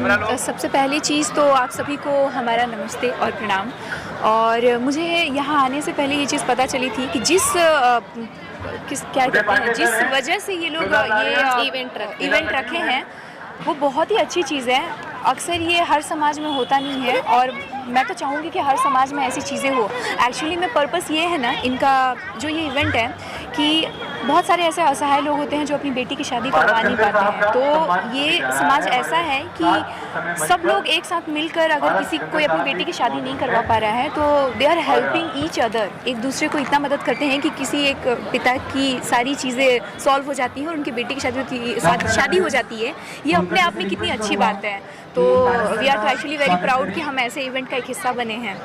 सबसे पहली चीज़ तो आप सभी को हमारा नमस्ते और प्रणाम। और मुझे यहाँ आने से पहले ये चीज़ पता चली थी कि जिस वजह से ये लोग ये इवेंट रखे हैं वो बहुत ही अच्छी चीज़ है। अक्सर ये हर समाज में होता नहीं है और मैं तो चाहूँगी कि हर समाज में ऐसी चीज़ें हो। एक्चुअली में पर्पस ये है ना इनका जो ये इवेंट है कि बहुत सारे ऐसे असहाय लोग होते हैं जो अपनी बेटी की शादी करवा नहीं पाते हैं। तो ये समाज ऐसा है कि सब लोग एक साथ मिलकर अगर किसी कोई अपनी बेटी की शादी नहीं करवा पा रहा है तो they are helping each other, एक दूसरे को इतना मदद करते हैं कि किसी एक पिता की सारी चीज़ें सॉल्व हो जाती हैं और उनकी बेटी की शादी हो जाती है। ये अपने आप में कितनी अच्छी बात है। तो we are actually very proud कि हम ऐसे इवेंट का एक हिस्सा बने हैं।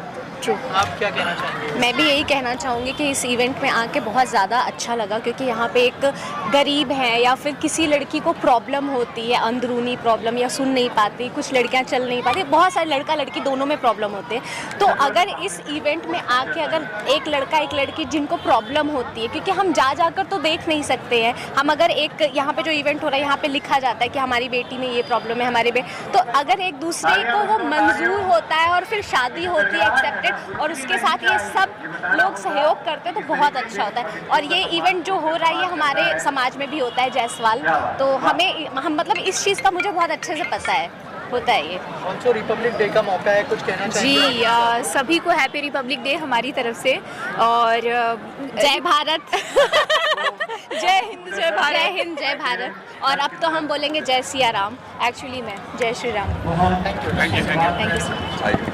ट्रू। आप क्या कहना चाहेंगे? मैं भी यही कहना चाहूँगी कि इस इवेंट में आके बहुत ज़्यादा अच्छा लगा, क्योंकि यहाँ पे एक गरीब है या फिर किसी लड़की को प्रॉब्लम होती है, अंदरूनी प्रॉब्लम, या सुन नहीं पाती, कुछ लड़कियाँ चल नहीं पाती, बहुत सारे लड़का लड़की दोनों में प्रॉब्लम होते हैं। तो अगर इस इवेंट में आके अगर एक लड़का एक लड़की जिनको प्रॉब्लम होती है, क्योंकि हम जाकर तो देख नहीं सकते हैं, हम अगर एक यहाँ पे जो इवेंट हो रहा है यहाँ पे लिखा जाता है कि हमारी बेटी में ये प्रॉब्लम है, हमारे तो अगर एक दूसरे को वो मंजूर होता है और फिर शादी होती है एक्सेप्टेड, और उसके साथ ये सब लोग सहयोग करते हैं तो बहुत अच्छा होता है। और ये इवेंट जो हो रहा है ये हमारे समाज में भी होता है जायसवाल, तो हम मतलब इस चीज़ का मुझे बहुत अच्छे से पता है, होता है ये। ऑल्सो रिपब्लिक डे का मौका है, कुछ कहना चाहिए? जी, सभी को हैप्पी रिपब्लिक डे हमारी तरफ से, और जय भारत। जय हिंद, जय भारत। जय हिंद, जय भारत। और अब तो हम बोलेंगे जय सिया राम, एक्चुअली में जय Shri Ram. Thank you so much.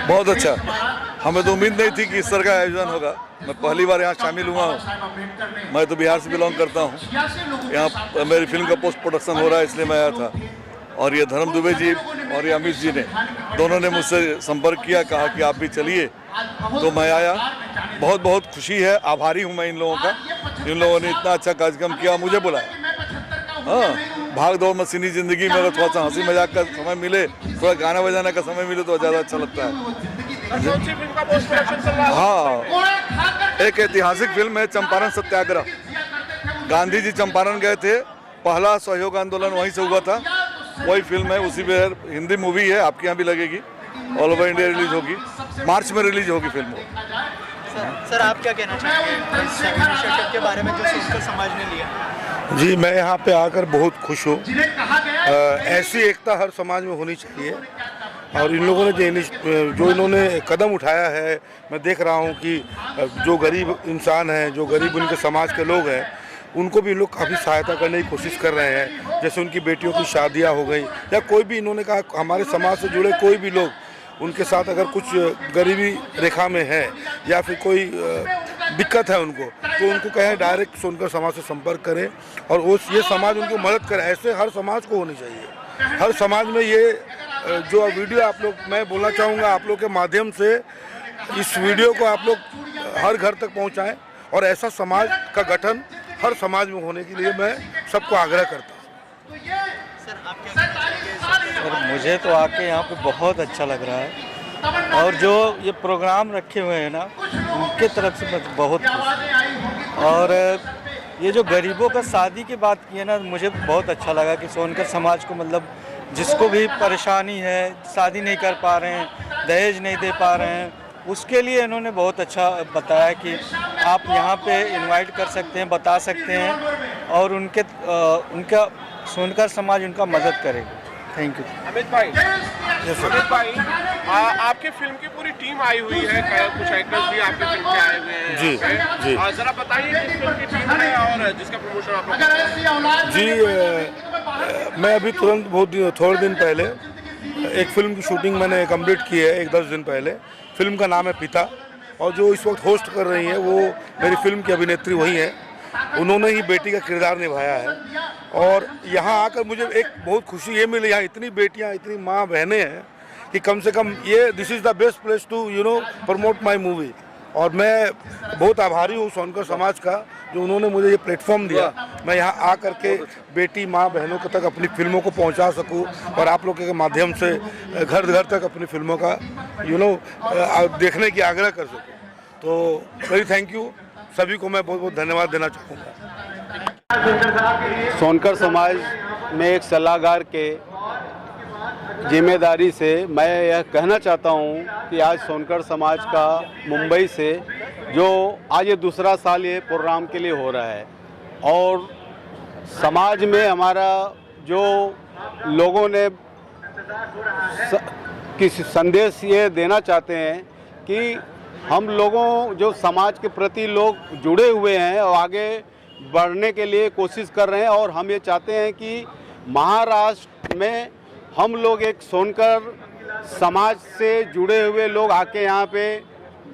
बहुत अच्छा, हमें तो उम्मीद नहीं थी कि इस तरह का आयोजन होगा। मैं पहली बार यहाँ शामिल हुआ हूँ। मैं तो बिहार से बिलोंग करता हूँ। यहाँ मेरी फिल्म का पोस्ट प्रोडक्शन हो रहा है, इसलिए मैं आया था। और ये धर्म दुबे जी और ये अमित जी ने दोनों ने मुझसे संपर्क किया, कहा कि आप भी चलिए, तो मैं आया। बहुत बहुत खुशी है, आभारी हूँ मैं इन लोगों का, इन लोगों ने इतना अच्छा कार्यक्रम किया, मुझे बुलाया। हाँ, भाग दौड़ मशीनी ज़िंदगी में अगर थोड़ा सा हंसी मजाक का समय मिले, थोड़ा गाना बजाने का समय मिले तो ज़्यादा अच्छा लगता है। हाँ, एक ऐतिहासिक फिल्म है चंपारण सत्याग्रह। गांधी जी चंपारण गए थे, पहला सहयोग आंदोलन वहीं से हुआ था, वही फिल्म है। उसी पे हिंदी मूवी है, आपके यहाँ भी लगेगी, ऑल ओवर इंडिया रिलीज होगी, मार्च में रिलीज होगी फिल्म। सर आप क्या कहना चाहेंगे इस इनिशिएटिव के बारे में जो सोनकर समाज ने लिया? जी, मैं यहाँ पे आकर बहुत खुश हूँ। ऐसी एकता हर समाज में होनी चाहिए, और इन लोगों ने जो इन्होंने कदम उठाया है, मैं देख रहा हूँ कि जो गरीब इंसान हैं, जो गरीब उनके समाज के लोग हैं, उनको भी लोग काफ़ी सहायता करने की कोशिश कर रहे हैं। जैसे उनकी बेटियों की शादियाँ हो गई, या कोई भी, इन्होंने कहा हमारे समाज से जुड़े कोई भी लोग, उनके साथ अगर कुछ गरीबी रेखा में है या फिर कोई दिक्कत है उनको, तो उनको कहें डायरेक्ट सोनकर समाज से संपर्क करें और ये समाज उनको मदद करे। ऐसे हर समाज को होनी चाहिए। हर समाज में ये जो वीडियो आप लोग, मैं बोलना चाहूँगा आप लोग के माध्यम से, इस वीडियो को आप लोग हर घर तक पहुँचाएं, और ऐसा समाज का गठन हर समाज में होने के लिए मैं सबको आग्रह करता हूँ। और मुझे तो आके यहाँ पे बहुत अच्छा लग रहा है, और जो ये प्रोग्राम रखे हुए हैं ना, उनके तरफ से मैं बहुत खुश हूँ। और ये जो गरीबों का शादी की बात की है ना, मुझे बहुत अच्छा लगा कि सोनकर समाज को, मतलब जिसको भी परेशानी है, शादी नहीं कर पा रहे हैं, दहेज नहीं दे पा रहे हैं, उसके लिए इन्होंने बहुत अच्छा बताया कि आप यहाँ पे इनवाइट कर सकते हैं, बता सकते हैं, और उनका सोनकर समाज उनका मदद करेगा। Thank you. अमित भाई, अमित भाई, आपके फिल्म की पूरी टीम आई हुई है, कुछ एक्टर्स भी आपके फिल्म के आए हुए हैं। जी जी, जरा बताइए किस फिल्म की टीम है और जिसका प्रमोशन आप लोग कर रहे हैं। जी, मैं अभी तुरंत थोड़े दिन पहले एक फिल्म की शूटिंग मैंने कंप्लीट की है, 10 दिन पहले। फिल्म का नाम है पिता, और जो इस वक्त होस्ट कर रही हैं वो मेरी फिल्म की अभिनेत्री वही है। उन्होंने ही बेटी का किरदार निभाया है, और यहाँ आकर मुझे एक बहुत खुशी ये मिली, यहाँ इतनी बेटियाँ, इतनी माँ बहनें हैं कि कम से कम ये this is the best place to promote my movie. और मैं बहुत आभारी हूँ सोनकर समाज का, जो उन्होंने मुझे ये प्लेटफॉर्म दिया, मैं यहाँ आ करके बेटी माँ बहनों के तक अपनी फिल्मों को पहुँचा सकूँ, और आप लोगों के माध्यम से घर घर तक अपनी फिल्मों का देखने की आग्रह कर सकूँ। तो वेरी थैंक यू, सभी को मैं बहुत बहुत धन्यवाद देना चाहूँगा। सोनकर समाज में एक सलाहकार के जिम्मेदारी से मैं यह कहना चाहता हूँ कि आज सोनकर समाज का मुंबई से जो आज ये दूसरा साल ये प्रोग्राम के लिए हो रहा है और समाज में हमारा जो लोगों ने किसी संदेश ये देना चाहते हैं कि हम लोगों जो समाज के प्रति लोग जुड़े हुए हैं और आगे बढ़ने के लिए कोशिश कर रहे हैं और हम ये चाहते हैं कि महाराष्ट्र में हम लोग एक सोनकर समाज से जुड़े हुए लोग आके यहाँ पे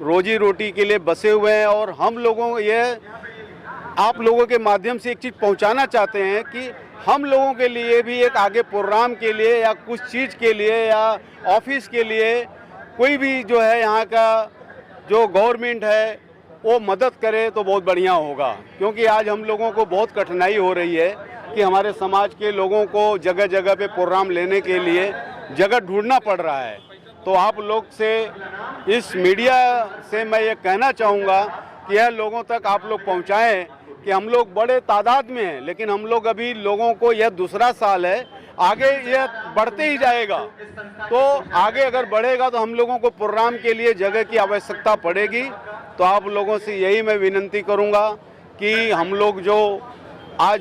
रोजी रोटी के लिए बसे हुए हैं और हम लोगों ये आप लोगों के माध्यम से एक चीज़ पहुँचाना चाहते हैं कि हम लोगों के लिए भी एक आगे प्रोग्राम के लिए या कुछ चीज़ के लिए या ऑफिस के लिए कोई भी जो है यहाँ का जो गवर्नमेंट है वो मदद करे तो बहुत बढ़िया होगा, क्योंकि आज हम लोगों को बहुत कठिनाई हो रही है कि हमारे समाज के लोगों को जगह जगह पे प्रोग्राम लेने के लिए जगह ढूंढना पड़ रहा है। तो आप लोग से इस मीडिया से मैं ये कहना चाहूँगा कि यह लोगों तक आप लोग पहुँचाएँ कि हम लोग बड़े तादाद में हैं, लेकिन हम लोग अभी लोगों को यह दूसरा साल है, आगे यह बढ़ते ही जाएगा। तो आगे अगर बढ़ेगा तो हम लोगों को प्रोग्राम के लिए जगह की आवश्यकता पड़ेगी। तो आप लोगों से यही मैं विनती करूंगा कि हम लोग जो आज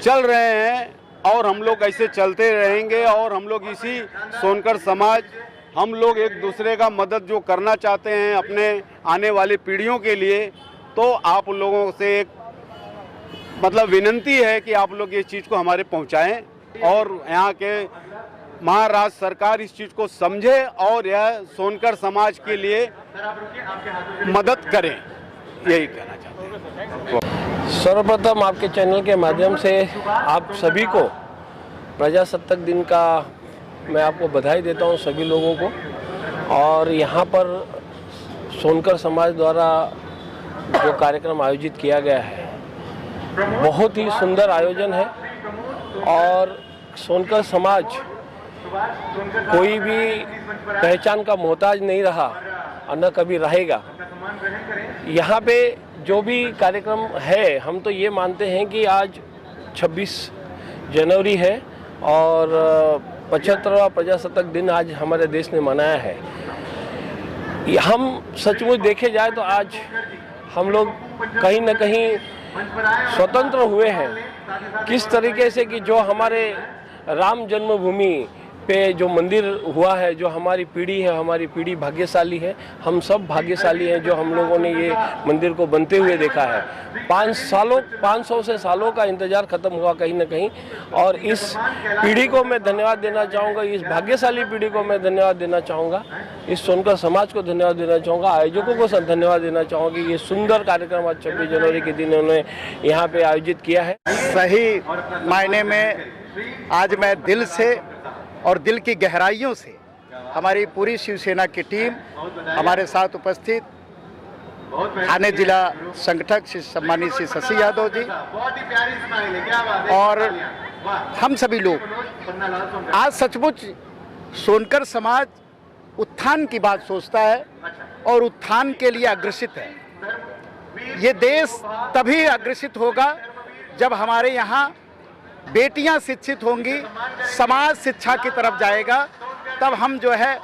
चल रहे हैं और हम लोग ऐसे चलते रहेंगे और हम लोग इसी सोनकर समाज हम लोग एक दूसरे का मदद जो करना चाहते हैं अपने आने वाली पीढ़ियों के लिए, तो आप लोगों से एक मतलब विनती है कि आप लोग ये चीज़ को हमारे पहुंचाएं और यहाँ के महाराष्ट्र सरकार इस चीज़ को समझे और यह सोनकर समाज के लिए मदद करें, यही कहना चाहते हैं। सर्वप्रथम आपके चैनल के माध्यम से आप सभी को प्रजासत्ताक दिन का मैं आपको बधाई देता हूँ सभी लोगों को। और यहाँ पर सोनकर समाज द्वारा जो कार्यक्रम आयोजित किया गया है बहुत ही सुंदर आयोजन है और सोनकर समाज कोई भी पहचान का मोहताज नहीं रहा और न कभी रहेगा। यहाँ पे जो भी कार्यक्रम है हम तो ये मानते हैं कि आज 26 जनवरी है और 75वां प्रजासत्ताक दिन आज हमारे देश ने मनाया है। हम सचमुच देखे जाए तो आज हम लोग कहीं न कहीं स्वतंत्र हुए हैं। किस तरीके से कि जो हमारे राम जन्मभूमि पे जो मंदिर हुआ है, जो हमारी पीढ़ी है, हमारी पीढ़ी भाग्यशाली है। हम सब भाग्यशाली हैं जो हम लोगों ने ये मंदिर को बनते हुए देखा है। 500 से सालों का इंतज़ार ख़त्म हुआ कहीं ना कहीं। और इस पीढ़ी को मैं धन्यवाद देना चाहूँगा, इस भाग्यशाली पीढ़ी को मैं धन्यवाद देना चाहूँगा, इस सोनकर समाज को धन्यवाद देना चाहूँगा, आयोजकों को धन्यवाद देना चाहूँगा कि ये सुंदर कार्यक्रम आज 26 जनवरी के दिन उन्होंने यहाँ पे आयोजित किया है। सही मायने में आज मैं दिल से और दिल की गहराइयों से हमारी पूरी शिवसेना की टीम हमारे साथ उपस्थित थाने जिला संगठक श्री सम्मानित श्री शशि यादव जी और हम सभी लोग आज सचमुच सोनकर समाज उत्थान की बात सोचता है और उत्थान के लिए अग्रसित है। ये देश तभी अग्रसित होगा जब हमारे यहाँ बेटियां शिक्षित होंगी, समाज शिक्षा की तरफ जाएगा, तब हम जो है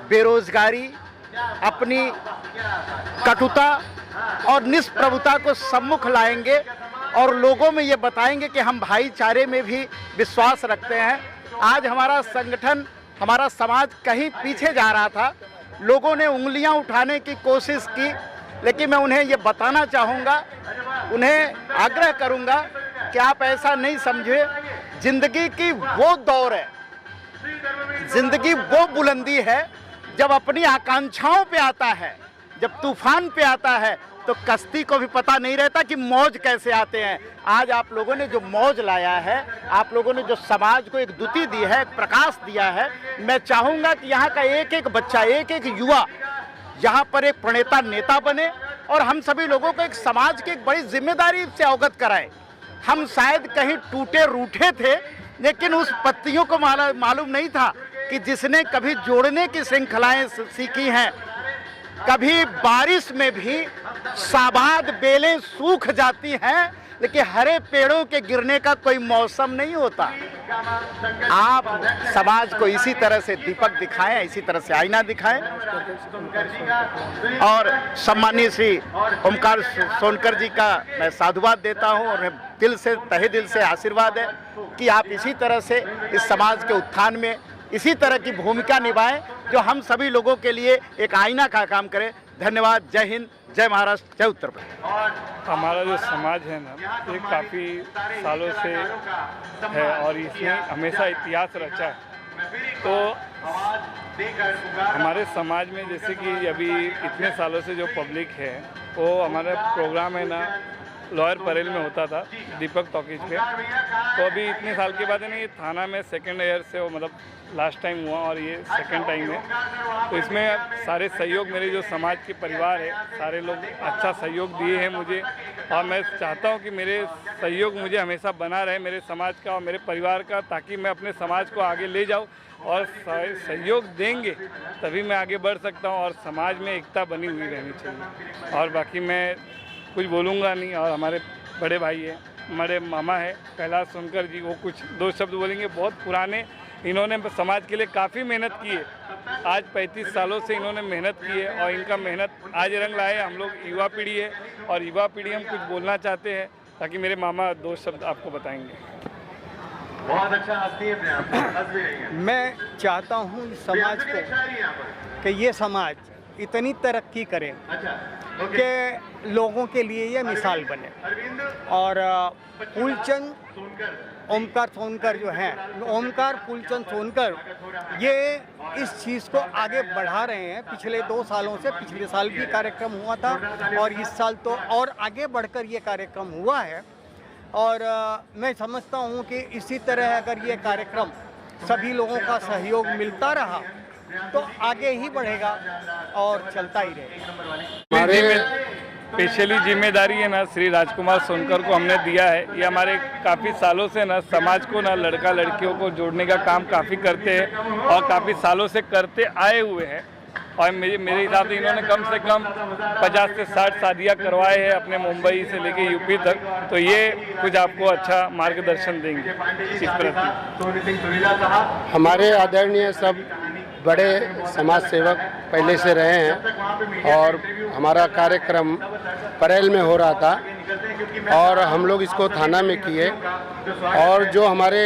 बेरोजगारी, अपनी कटुता और निष्प्रभुता को सम्मुख लाएंगे और लोगों में ये बताएंगे कि हम भाईचारे में भी विश्वास रखते हैं। आज हमारा संगठन, हमारा समाज कहीं पीछे जा रहा था, लोगों ने उंगलियां उठाने की कोशिश की, लेकिन मैं उन्हें ये बताना चाहूँगा, उन्हें आग्रह करूँगा कि आप ऐसा नहीं समझे। जिंदगी की वो दौर है, जिंदगी वो बुलंदी है जब अपनी आकांक्षाओं पे आता है, जब तूफान पे आता है तो कश्ती को भी पता नहीं रहता कि मौज कैसे आते हैं। आज आप लोगों ने जो मौज लाया है, आप लोगों ने जो समाज को एक द्युति दी है, एक प्रकाश दिया है, मैं चाहूँगा कि यहाँ का एक एक बच्चा, एक एक युवा यहाँ पर एक प्रणेता नेता बने और हम सभी लोगों को एक समाज की एक बड़ी जिम्मेदारी से अवगत कराए। हम शायद कहीं टूटे रूठे थे, लेकिन उस पत्तियों को मालूम नहीं था कि जिसने कभी जोड़ने की श्रृंखलाएं सीखी हैं, कभी बारिश में भी साबाद बेलें सूख जाती हैं लेकिन हरे पेड़ों के गिरने का कोई मौसम नहीं होता। आप समाज को इसी तरह से दीपक दिखाएं, इसी तरह से आईना दिखाएं। और सम्मानीय श्री ओमकार सोनकर जी का मैं साधुवाद देता हूं और दिल से, तहे दिल से आशीर्वाद है कि आप इसी तरह से इस समाज के उत्थान में इसी तरह की भूमिका निभाएं जो हम सभी लोगों के लिए एक आईना का काम करे। धन्यवाद। जय हिंद, जय महाराष्ट्र, जय उत्तर प्रदेश। हमारा जो समाज है ना, ये काफ़ी सालों से है और इसने हमेशा इतिहास रचा है। तो हमारे समाज में जैसे कि अभी इतने सालों से जो पब्लिक है, वो हमारा प्रोग्राम है ना लॉयर परेल में होता था, दीपक टॉकीज पे। तो अभी इतने साल के बाद है ना, ये थाना में सेकेंड ईयर से वो मतलब लास्ट टाइम हुआ और ये सेकेंड टाइम है। तो इसमें सारे सहयोग, मेरे जो समाज के परिवार है सारे लोग अच्छा सहयोग दिए हैं मुझे, और मैं चाहता हूँ कि मेरे सहयोग मुझे हमेशा बना रहे, मेरे समाज का और मेरे परिवार का, ताकि मैं अपने समाज को आगे ले जाऊँ। और सहयोग देंगे तभी मैं आगे बढ़ सकता हूँ और समाज में एकता बनी हुई रहनी चाहिए। और बाकी मैं कुछ बोलूँगा नहीं। और हमारे बड़े भाई हैं, हमारे मामा है कैलाश सोनकर जी, वो कुछ दो शब्द बोलेंगे। बहुत पुराने, इन्होंने समाज के लिए काफ़ी मेहनत की है। आज 35 सालों से इन्होंने मेहनत की है और इनका मेहनत आज रंग लाए। हम लोग युवा पीढ़ी है और युवा पीढ़ी हम कुछ बोलना चाहते हैं, ताकि मेरे मामा दो शब्द आपको बताएंगे। बहुत अच्छा हंसती है अपने आप। मैं चाहता हूँ इस समाज को कि ये समाज इतनी तरक्की करे कि लोगों के लिए ये मिसाल बने। और फूलचंद ओमकार सोनकर जो हैं, ओमकार फूलचंद सोनकर, ये इस चीज़ को आगे बढ़ा रहे हैं पिछले 2 सालों से। पिछले साल भी कार्यक्रम हुआ था और इस साल तो और आगे बढ़कर ये कार्यक्रम हुआ है। और मैं समझता हूँ कि इसी तरह अगर ये कार्यक्रम सभी लोगों का सहयोग मिलता रहा तो आगे ही बढ़ेगा और चलता ही रहेगा। हमारे स्पेशली जिम्मेदारी है ना श्री राजकुमार सोनकर को हमने दिया है। ये हमारे काफ़ी सालों से ना समाज को ना लड़का लड़कियों को जोड़ने का काम काफ़ी करते हैं और काफ़ी सालों से करते आए हुए हैं। और मेरे हिसाब से इन्होंने कम से कम 50 से 60 शादियाँ करवाए हैं अपने मुंबई से लेके यूपी तक। तो ये कुछ आपको अच्छा मार्गदर्शन देंगे इस प्रति। हमारे आदरणीय सब बड़े समाज सेवक पहले से रहे हैं और हमारा कार्यक्रम परेल में हो रहा था और हम लोग इसको थाना में किए। और जो हमारे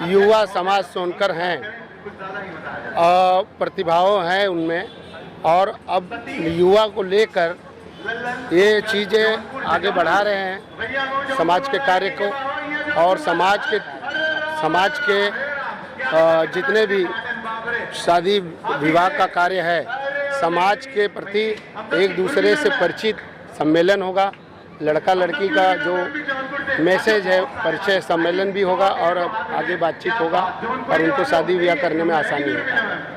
युवा समाज सोनकर हैं, प्रतिभाओं हैं उनमें, और अब युवा को लेकर ये चीज़ें आगे बढ़ा रहे हैं समाज के कार्य को। और समाज के जितने भी शादी विवाह का कार्य है, समाज के प्रति एक दूसरे से परिचित सम्मेलन होगा। लड़का लड़की का जो मैसेज है, परिचय सम्मेलन भी होगा और आगे बातचीत होगा और उनको शादी ब्याह करने में आसानी होगी।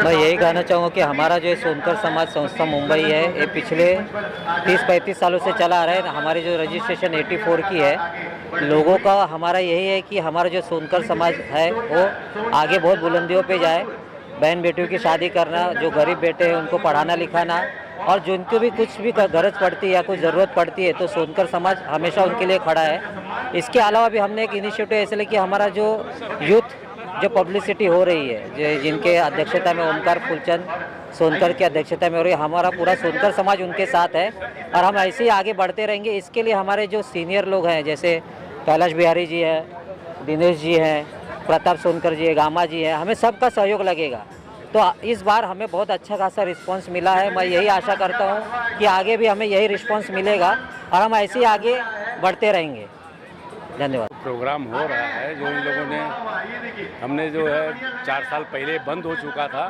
मैं यही कहना चाहूँगा कि हमारा जो सोनकर समाज संस्था मुंबई है, ये पिछले 30-35 सालों से चला आ रहा है। हमारी जो रजिस्ट्रेशन 84 की है, लोगों का हमारा यही है कि हमारा जो सोनकर समाज है वो आगे बहुत बुलंदियों पे जाए। बहन बेटियों की शादी करना, जो गरीब बेटे हैं उनको पढ़ाना लिखाना, और जिनको भी कुछ भी गरज पड़ती है या कुछ ज़रूरत पड़ती है तो सोनकर समाज हमेशा उनके लिए खड़ा है। इसके अलावा भी हमने एक इनिशिएटिव ऐसे लिया कि हमारा जो यूथ जो पब्लिसिटी हो रही है, जिनके अध्यक्षता में ओमकार फूलचंद सोनकर की अध्यक्षता में हो रही है, हमारा पूरा सोनकर समाज उनके साथ है और हम ऐसे ही आगे बढ़ते रहेंगे। इसके लिए हमारे जो सीनियर लोग हैं, जैसे कैलाश बिहारी जी है, दिनेश जी हैं, प्रताप सोनकर जी है, गामा जी है, हमें सबका सहयोग लगेगा। तो इस बार हमें बहुत अच्छा खासा रिस्पांस मिला है। मैं यही आशा करता हूँ कि आगे भी हमें यही रिस्पांस मिलेगा और हम ऐसे ही आगे बढ़ते रहेंगे। धन्यवाद। प्रोग्राम हो रहा है जो इन लोगों ने, हमने जो है 4 साल पहले बंद हो चुका था,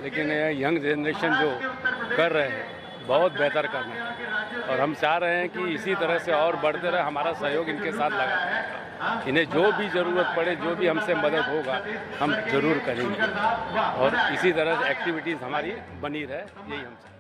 लेकिन यंग जनरेशन जो कर रहे हैं बहुत बेहतर करना है और हम चाह रहे हैं कि इसी तरह से और बढ़ते रहे। हमारा सहयोग इनके साथ लगा, इन्हें जो भी ज़रूरत पड़े, जो भी हमसे मदद होगा हम ज़रूर करेंगे और इसी तरह से एक्टिविटीज़ हमारी बनी रहे, यही हम चाहते हैं।